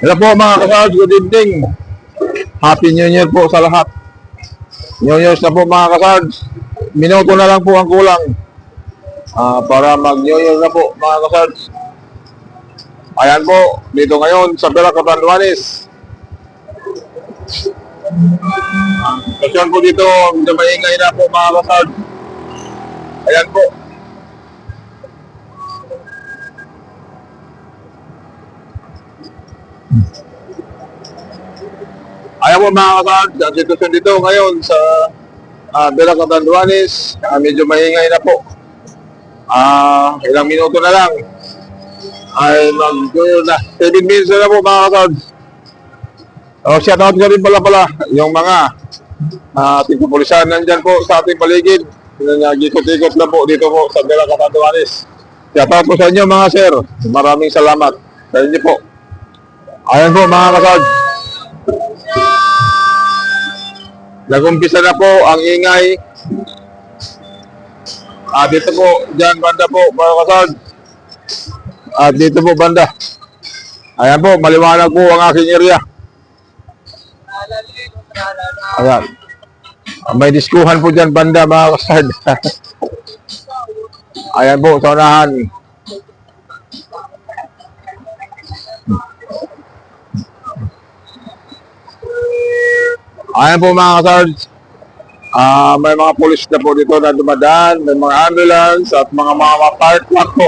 Hello po mga kasards, good evening. Happy New Year po sa lahat. New Year's na po mga kasards. Minuto na lang po ang kulang para mag New Year na po mga kasards. Ayan po, dito ngayon sa Bela Catanduanes. Kasyon po dito, medyo maingay na po mga kasards. Ayan po. Ayan po mga kasards, ang sitwasyon dito ngayon sa Bela Catanduanes, medyo maingay na po. Ilang minuto na lang ay na 7 minutes na po mga kasards. Shout out ko rin pala yung mga ating kapulisan nandyan po sa ating paligid. Nagikot-ikot na po dito po sa Bela Catanduanes. Shout out po sa inyo mga sir. Maraming salamat sa inyo po. Ayan po mga kasards. Nag-umpisa na po ang ingay. Dito po, dyan banda po mga kasards. At dito po banda. Ayan po, maliwanag po ang aking area. Ayan. May diskuhan po dyan banda mga kasard. Ayan po, sa unahan. Ayan po mga kasards. May mga pulis na po dito na dumadaan. May mga ambulance at mga park lot po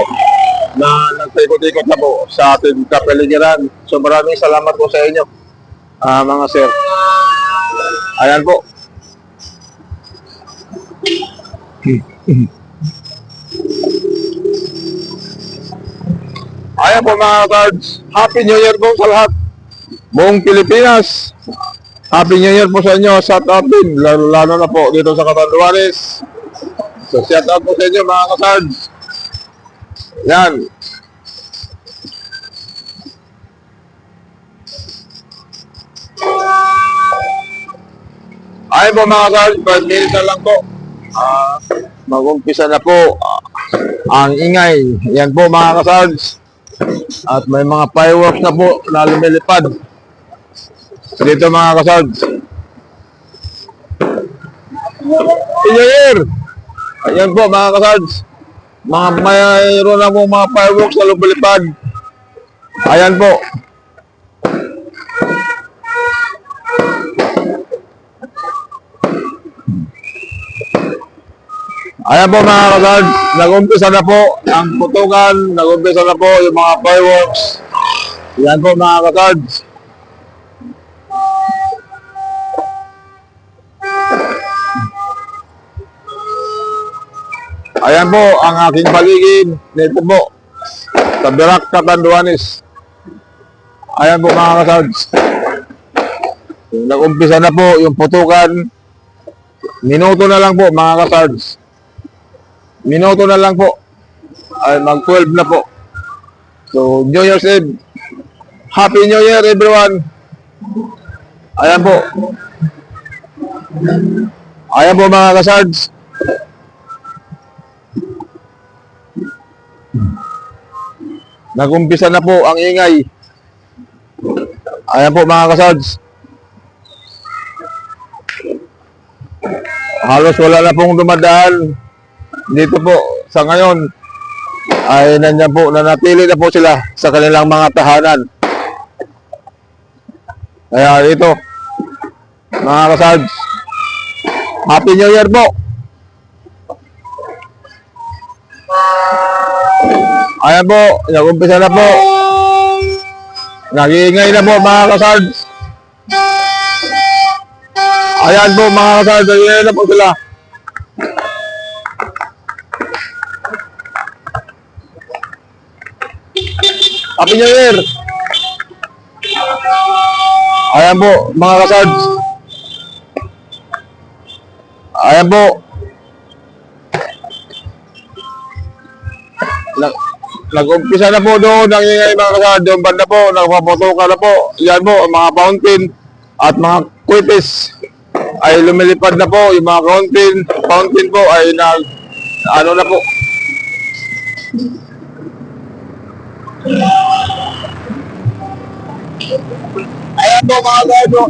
na nagtaikot-ikot na po sa ating kapaligiran. So maraming salamat po sa inyo mga sir. Ayan po. Ayan po mga cards. Happy New Year po sa lahat. Buong Pilipinas. Happy New Year po sa inyo. Shout out din. Lalo na po dito sa Catanduanes. So shout out po sa inyo mga cards. Yan. Ayan po mga cards. 5 minutes na lang po. Mag-umpisa na po ang ingay. Yan po mga kasards. At may mga fireworks na po na lumilipad dito mga kasards. Year! Ayan po mga kasards. Mayroon na po mga fireworks na lumilipad. Ayan po. Ayan po mga kasards, nag-umpisa na po ang putukan, nag-umpisa na po yung mga fireworks. Ayan po mga kasards. Ayan po ang aking paligid nito po sa Bela Catanduanes. Ayan po mga kasards. Nag-umpisa na po yung putukan. Minuto na lang po mga kasards. Minuto na lang po. Ay mag-12 na po. So, New Year's Eve. Happy New Year everyone. Ayan po. Ayan po mga kasards. Nag-umpisa na po ang ingay. Ayan po mga kasards. Halos wala na pong dumadaan. Dito po, sa ngayon, ay nandiyan po, nanatili na po sila sa kanilang mga tahanan. Kaya ito, mga kasards, Happy New Year po! Ayan po, nag-umpisa na po. Nag-iingay na po mga kasards. Ayan po mga kasards, nag-iingay na po sila. Happy New Year! Ayan po, mga kasards. Ayan po. Nag-umpisa na po doon, nangingay mga kasards. Doon banda po, nagpapotoka na po. Yan po, ang mga fountain at mga kuitis ay lumilipad na po. Yung mga fountain po ay ano na po. po mga guard. Oh.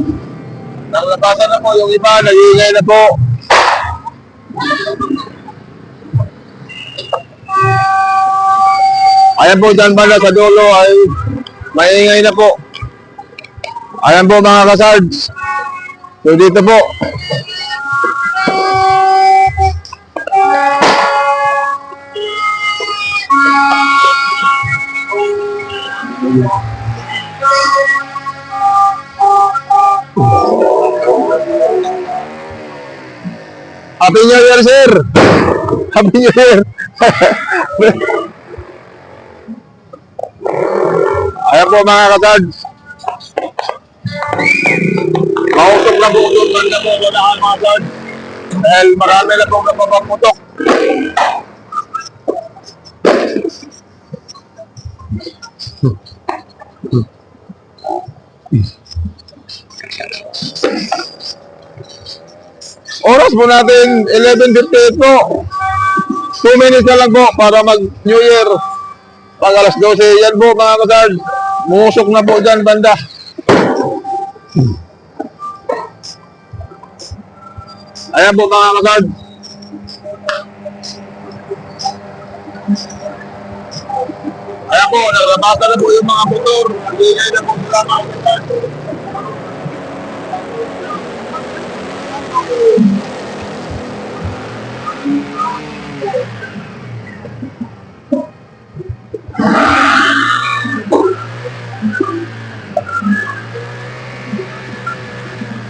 Nalabasan na po yung iba, nag-iingay na po. Ayan po dyan banda sa dulo ay maingay na po. Ayan po mga kasards. So dito po. Happy New Year, sir! Happy New Year! Ayan po mga kasards. Mausok na po doon. Banda po doon mga kasards. Dahil marami na pong napapaputok. Oras po natin 11:58 po. 2 minutes na lang po para mag New Year. Pag alas 12, yan po mga kasard. Musok na po dyan banda. Ayan po mga kasard. Ayan po, naglabasa na po yung mga motor. Nagingay na po sila mga kasard.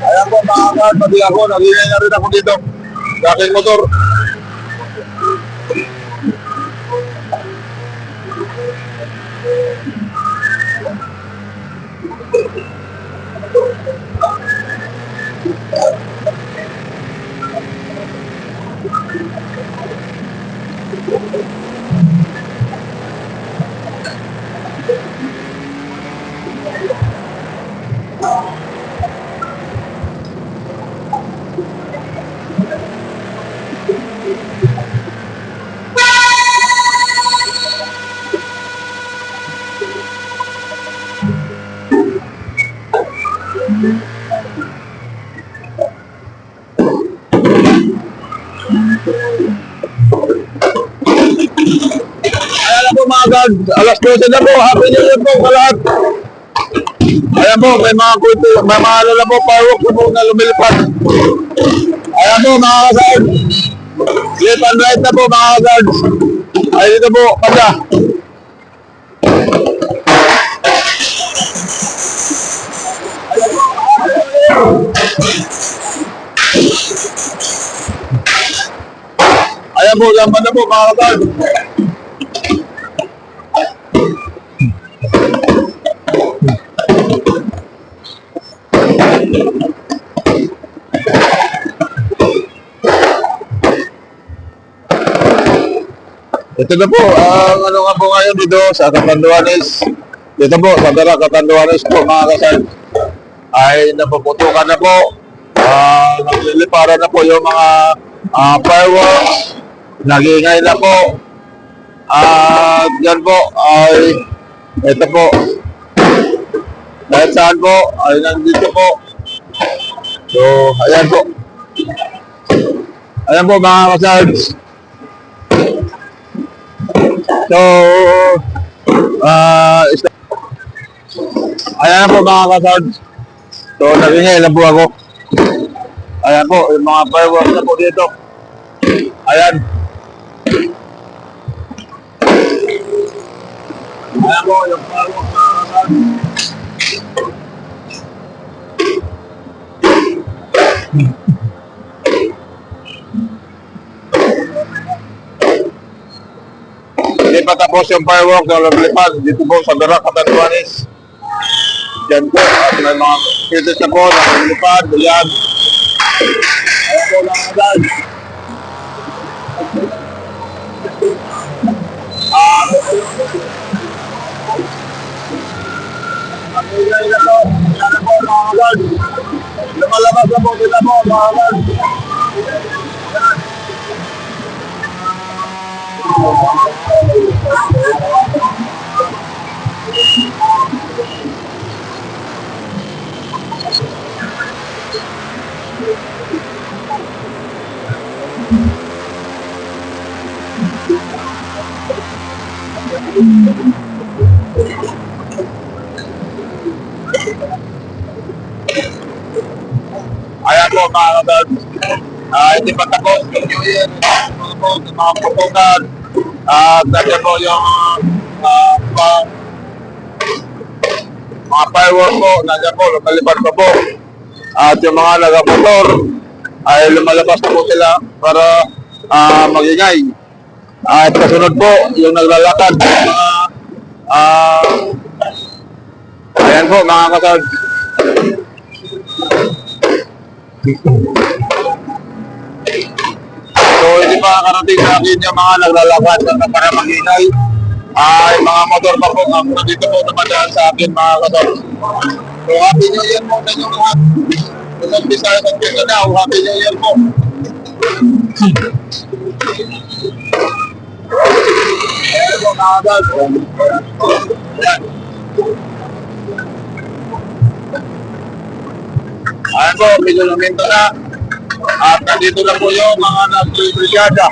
Ayan po mga kasard, pati ako, nagingay na rin ako dito sa aking motor. Ayan na po mga God, alas 12 na po, happy new year po sa lahat. Ayan po, may mga kulto, may mga alala po, fireworks na po na lumilipad. Ayan po mga kasard, left and right na po mga kasard. Ay dito po, kada. Ayan po, lamban na po mga kasard. Ito na po, ang ano nga po ngayon dito sa Catanduanes. Dito po, sa Dara Catanduanes po mga kasal. Ay napuputukan na po. Nagliliparan na po yung mga fireworks. Nag-iingay na po. At yan po ay ito po. Kahit saan po, ay nandito po. So, ayan po. Ayan po mga kasal. So, ayan po mga kasards. So, nagingay lang po ako. Ayan po, yung mga fireworks na po dito. Ayan. Ayan po, yung fireworks mga kasards. Hindi pa tapos yung fireworks na lumilipad dito po sa Dara Catanduanes. Diyan po, at may mga kitis na po na lumilipad. Ayan. Ayan po lang agad. Magigay na po. Ayan na po mga agad. Lumalabas na po sila po mga agad. mga kasal. Hindi pa tapos yung New Year. Mga putukan. At nandiyan po yung mga firework po. Nandiyan po, lumalipad pa po. At yung mga nagamotor ay lumalabas na po sila para magingay. At kasunod po, yung naglalakad. Ayan po mga kasal. So hindi pa karating sa akin yung mga naglalakad na para magingay. Ay mga motor pa po ang nandito po naman sa akin mga kasal. So happy new year po sa inyo lahat. Kung Bisaya sa Mindanao, happy new year po. Ayan po mga kasal. Ayan. Ayan po, medyo luminto na. At nandito na po yung mga nag-brisyada.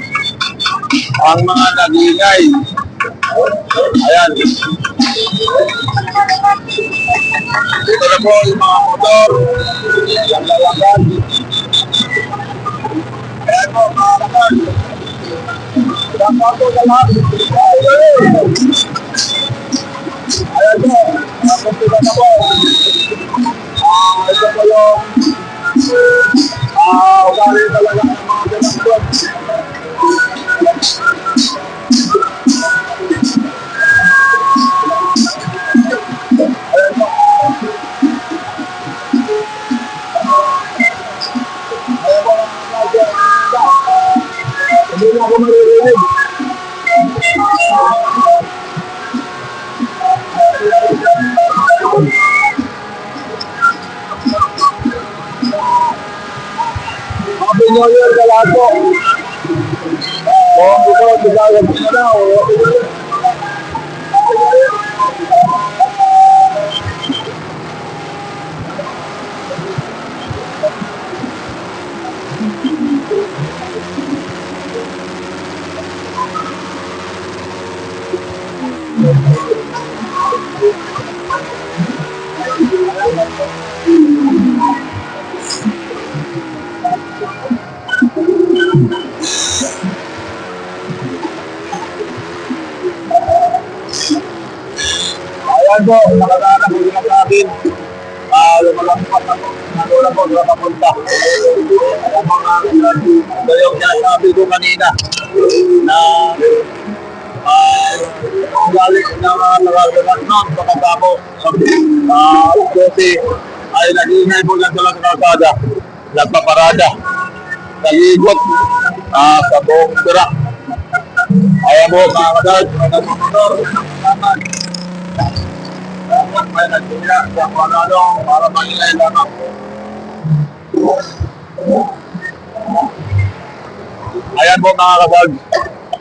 Ang mga nag-iingay. Ayan. Dito na po yung mga motor. Yung lalagan. Ayan po, mga kapal. Ayan po sa lahat. Ayan po, mga kumpiga na po. Ito po yung ugali talaga ng mga demonstrant. Ayan po. Ayan po mga hindi na ako maririnig. Happy New Year sa lahat po. Kung ito, Bisaya sa Mindanao. Ayan po, nakagana po sila sa akin. Lumalangkat na po, nalula po, sila papunta. Ang mga gayong sinasabi ko kanina na ang galing na mga nagagalan nun, pagkatapos kasi ay nag-iingay po lang sila sa kalsada, nagpaparada, nag-iigot sa buong tira. Ayan po mga kasal, nag-motor, naman. May nagsimula sa Kuanadong para mangingay lamang. Ayan po mga kasal,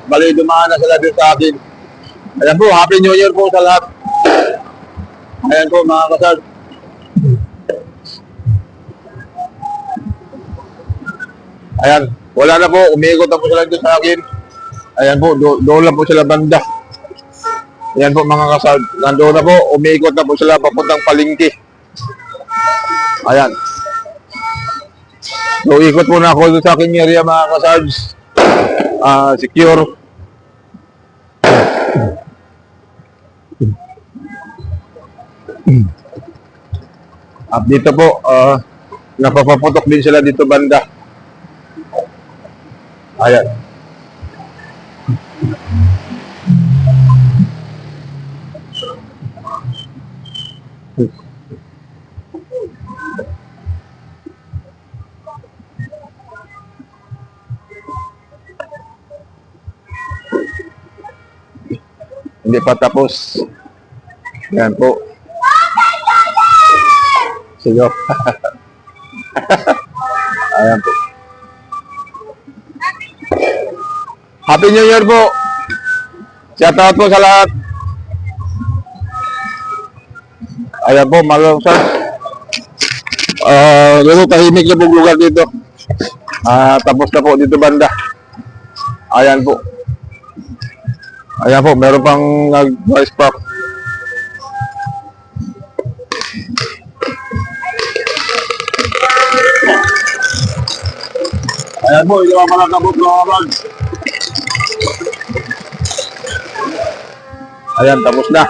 bali dumaan na sila din sa akin. Ayan po, Happy New Year po sa lahat. Ayan po mga kasal. Ayan, wala na po, umiikot na po sila din sa akin. Ayan po, doon lang po sila banda. Ayan po mga kasal, nandoon na po, umiikot na po sila papuntang palengke. Ayan. So, ikot muna ako sa aking area mga kasal. Secure. At dito po, napapaputok din sila dito banda. Ayan. Hindi pa tapos. Yan po. Sige. Ayan po. Happy New Year po. Shout out po sa lahat. Ayan po, malusas. Lalo tahimik na po lugar dito. Tapos na po dito banda. Ayan po. Ayan po, meron pang nag-voice pack. Ayan po, yung mga nakabot mga vlog. Ayan, tapos na.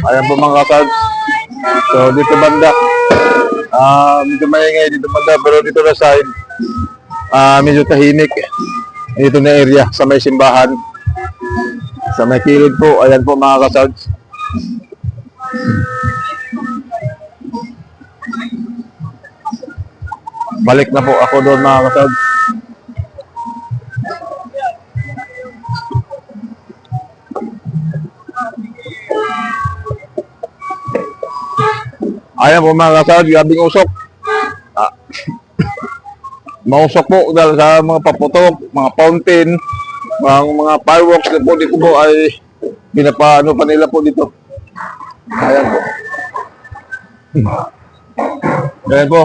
Ayan po mga kasads. So, dito banda. Medyo maingay dito banda, pero dito na side, medyo tahimik. Dito na area, sa may simbahan. Sa may kilid po, ayan po mga kasads. Balik na po ako doon mga kasads. Ayan po mga kasads, gabing usok. Mausok po dahil sa mga paputok, mga fountain, mga fireworks na po dito po ay pinapaano pa nila po dito. Ayan po. Ayan po.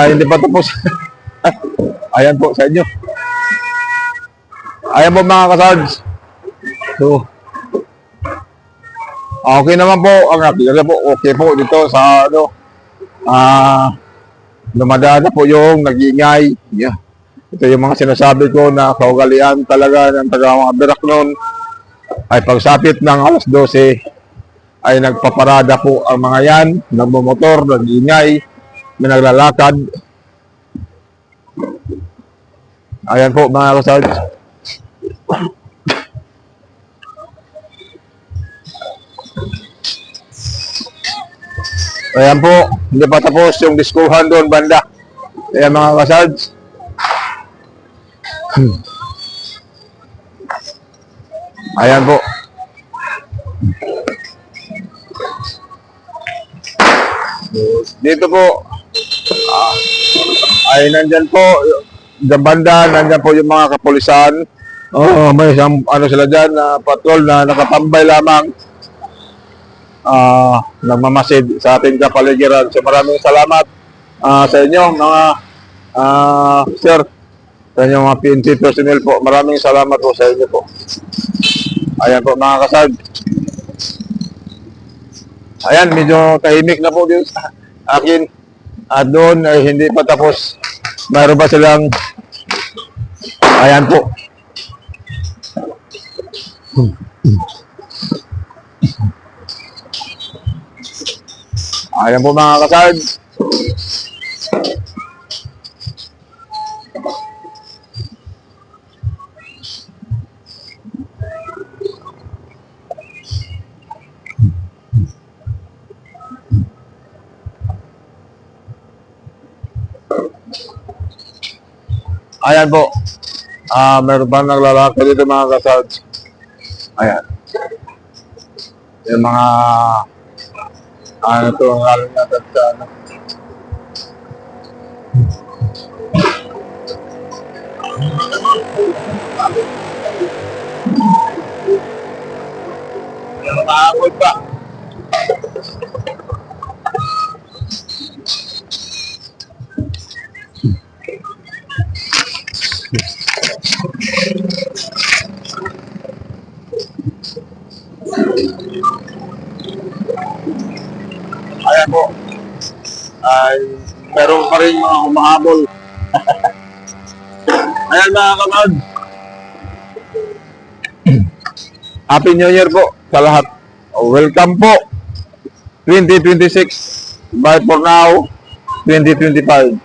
Hindi pa tapos. Ayan po sa inyo. Ayan po mga kasads. So, okay naman po. Ang nakikita po, okay po dito sa ano. Dumadaan na po yung nag-iingay. Yeah. Ito yung mga sinasabi ko na kaugalian talaga ng taga mga Berak noon. Ay pagsapit ng alas 12 ay nagpaparada po ang mga yan, nagmumotor, nag-iingay, may naglalakad. Ayan po mga kasads. Ayan po, hindi pa tapos yung diskuhan doon banda. Ayan mga kasads. Ayan po. Dito po, ay nandyan po, sa banda, nandyan po yung mga kapulisan. May isang, ano sila dyan, patrol na nakatambay lamang. Nagmamasid sa ating kapaligiran. So maraming salamat sa inyo mga sir, sa inyo mga PNP personnel po. Maraming salamat po sa inyo po. Ayan po mga kasad. Ayan, medyo tahimik na po din sa akin. At doon ay hindi pa tapos. Mayroon ba silang ayan po. Ayan po mga kasad. Ayan po. Meron ba naglalakad dito mga kasad? Ayan. Yung mga ano ito ang alam natin sa ano. Nakakagod pa. Ayan po. Ay, meron pa rin mga humahabol. Ayan mga kamad. Happy New Year po sa lahat. Welcome po. 2026. Bye for now. 2025.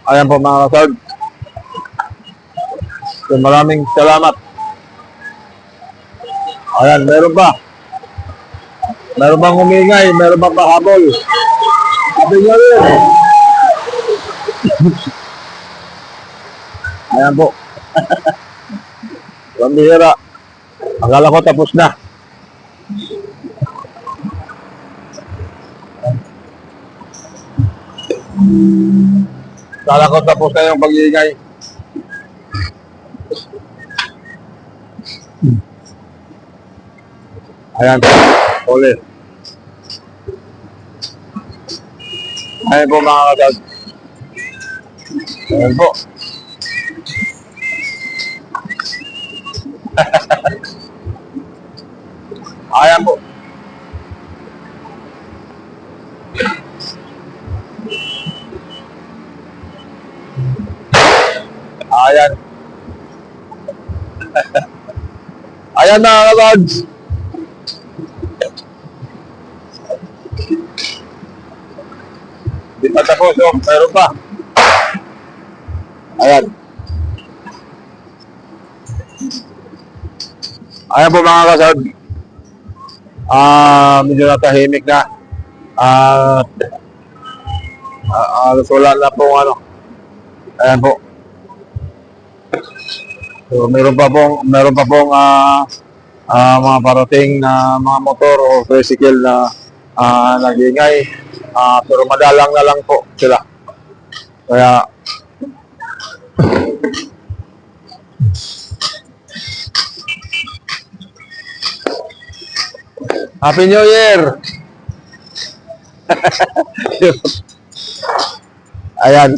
Ayan po mga kamad. So, maraming salamat. Ayan, meron pa. Meron bang umingay? Meron bang pahabol? Happy New Year! Ayan po. Pambihira. Akala ko tapos na. Akala ko tapos na yung pag-iingay. Ayan po. Ulit. Ayan po mga kasad. Ayan po. Ayan po. Ayan mga ka-Sarge. Di pa tapos, oh. Meron pa. Ayan. Ayan po mga ka-Sarge. Medyo natahimik na. Wala na po ano. Ayan po. So, meron pa pong mga parating na mga motor o tricycle na nag-ingay. Pero madalang na lang po sila. Kaya Happy New Year! Ayan,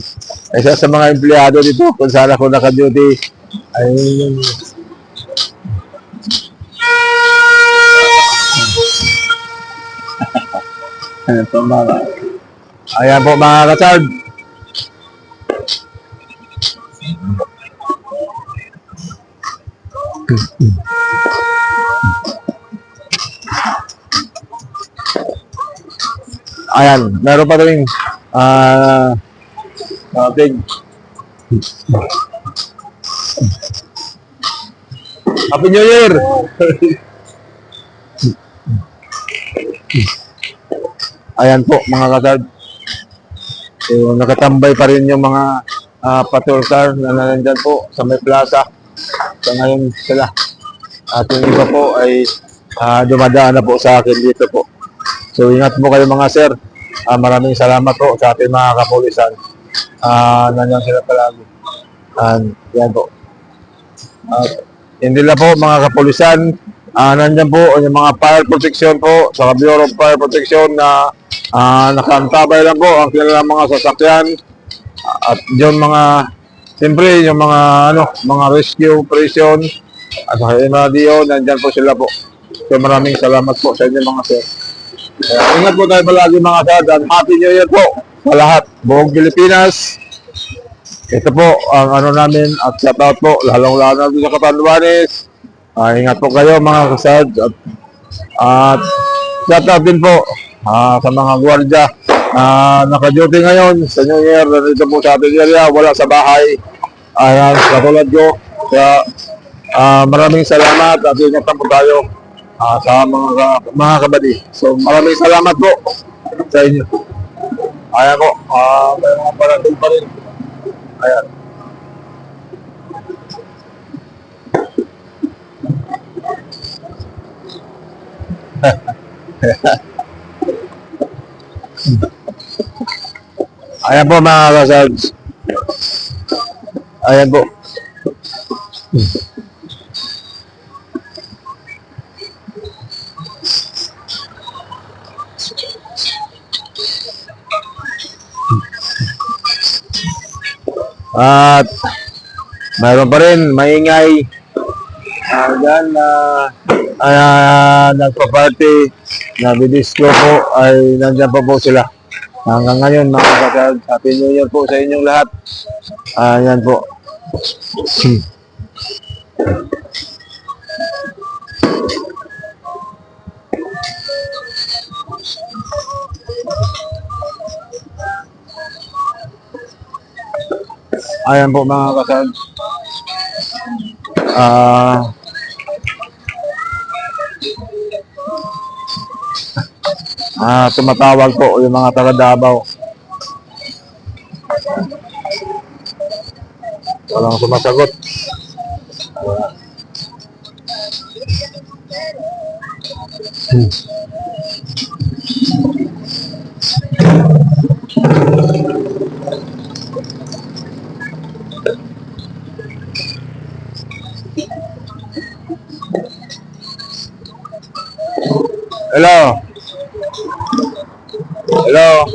isa sa mga empleyado dito kung saan ako naka-duty ay ayan po mga ka-Sarge. Ayan, meron pa rin big Happy New Year! Ayan po mga ka-Sarge. So, nakatambay pa rin yung mga patrol car na nandyan po sa may plaza. So ngayon sila. At yung iba po ay dumadaan na po sa akin dito po. So ingat po kayo mga sir. Maraming salamat po sa ating mga kapulisan. Nandiyan sila palagi. Yan po. Hindi lang po mga kapulisan. Nandiyan po yung mga fire protection po sa Bureau of Fire Protection na nakaantabay lang po ang kanilang mga sasakyan. At yung mga, siyempre yung mga mga rescue operation at mga DO, nandiyan po sila po. So maraming salamat po sa inyo mga sir. Ingat po tayo palagi mga sir, and Happy New Year po sa lahat, buong Pilipinas. Ito po ang namin at shout out po, lalong-lalo natin sa Catanduanes. Ingat po kayo mga kasad at shout out din po sa mga gwardiya naka-duty ngayon sa New Year. Nandito po sa ating area, wala sa bahay. Ayan, katulad ko. Kaya maraming salamat at ingat po tayo sa mga kabady. So maraming salamat po sa inyo. Ayan po, may mga parating pa rin. Ayan. Ayan po mga kasals. Ayan po. At mayroon pa rin maingay dyan na nagpa-party, nabidisco po, ay nandyan po sila. Hanggang ngayon mga kapatid, Happy New Year po sa inyong lahat. Yan po. Ayan po mga kapatid. Tumatawag po yung mga taga Davao. Walang sumasagot. Hello. Hello.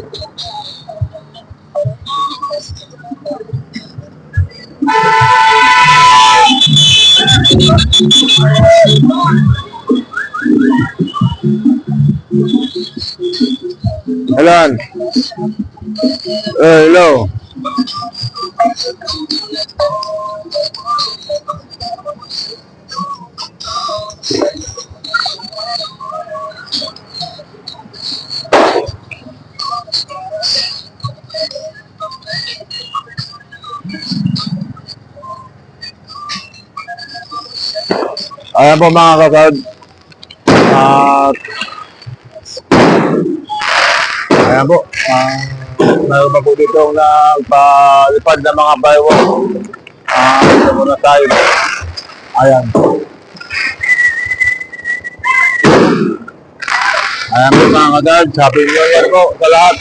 Hello. Hello. Ayan po mga kasad. At ayan po. Meron pa po dito nagpalipad ng mga fireworks. Ito muna tayo. Ayan. Ayan po mga kasad. Happy New Year po sa lahat.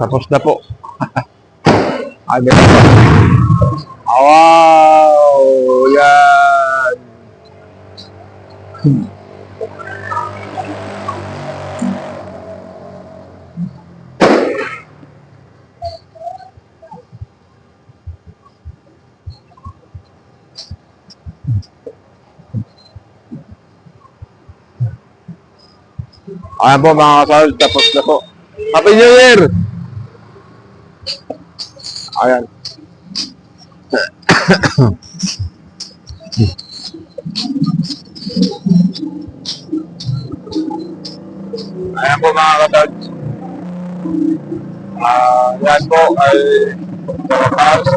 Tapos na po. Ay, meron pa. Wow! Yan! Ayan po mga kasal, tapos na po. Happy New Year! Ayan. Ayan po mga kasal. Yan po ay pagkakas.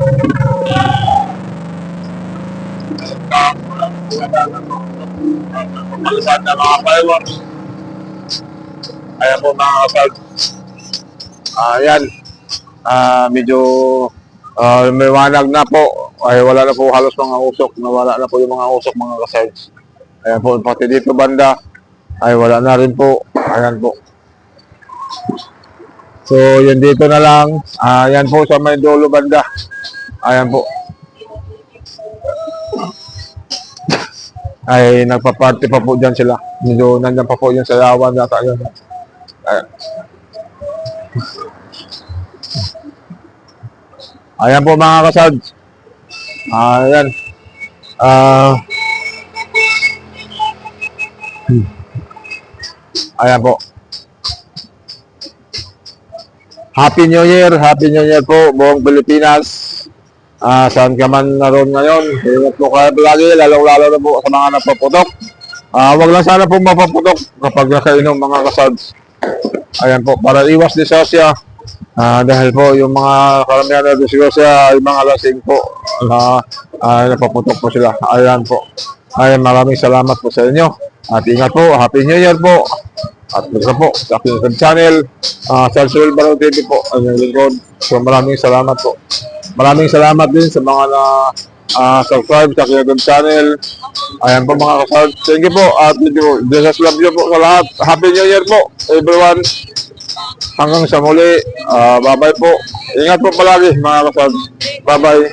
Pagkalisan na mga fireworks. Ayan po mga kasal. Ayan. Medyo may wanag na po. Ay wala na po halos mga usok. Nawala na po yung mga usok mga kasal. Ayan po, pati dito banda. Ay wala na rin po. Ayan po. So, yun dito na lang. Yan po sa may dulo banda. Ayan po. Ay, nagpa-party pa po dyan sila. Medyo nandyan pa po yung sayawan yata yun. Ayan. Ayan po mga kasad. Ayan. Ayan po. Happy New Year po buong Pilipinas. Saan ka man naroon ngayon, ingat po kayo lagi, lalong-lalo na po sa mga napaputok. Wag lang sana po mapaputok kapag nakainom mga kasads. Ayan po, para iwas disosya. Dahil po yung mga karamihan na disosya ay mga lasing po na napaputok po sila. Ayan po. Ayan, maraming salamat po sa inyo. At ingat po, Happy New Year po. At isa po sa aking channel, Salsuel Barao TV po, ang lingkod. So maraming salamat po. Maraming salamat din sa mga subscribe sa aking channel. Ayan po mga kasal. Thank you po. At Jesus love you po sa lahat. Happy New Year po everyone. Hanggang sa muli. Bye-bye po. Ingat po palagi mga kasal. Bye-bye.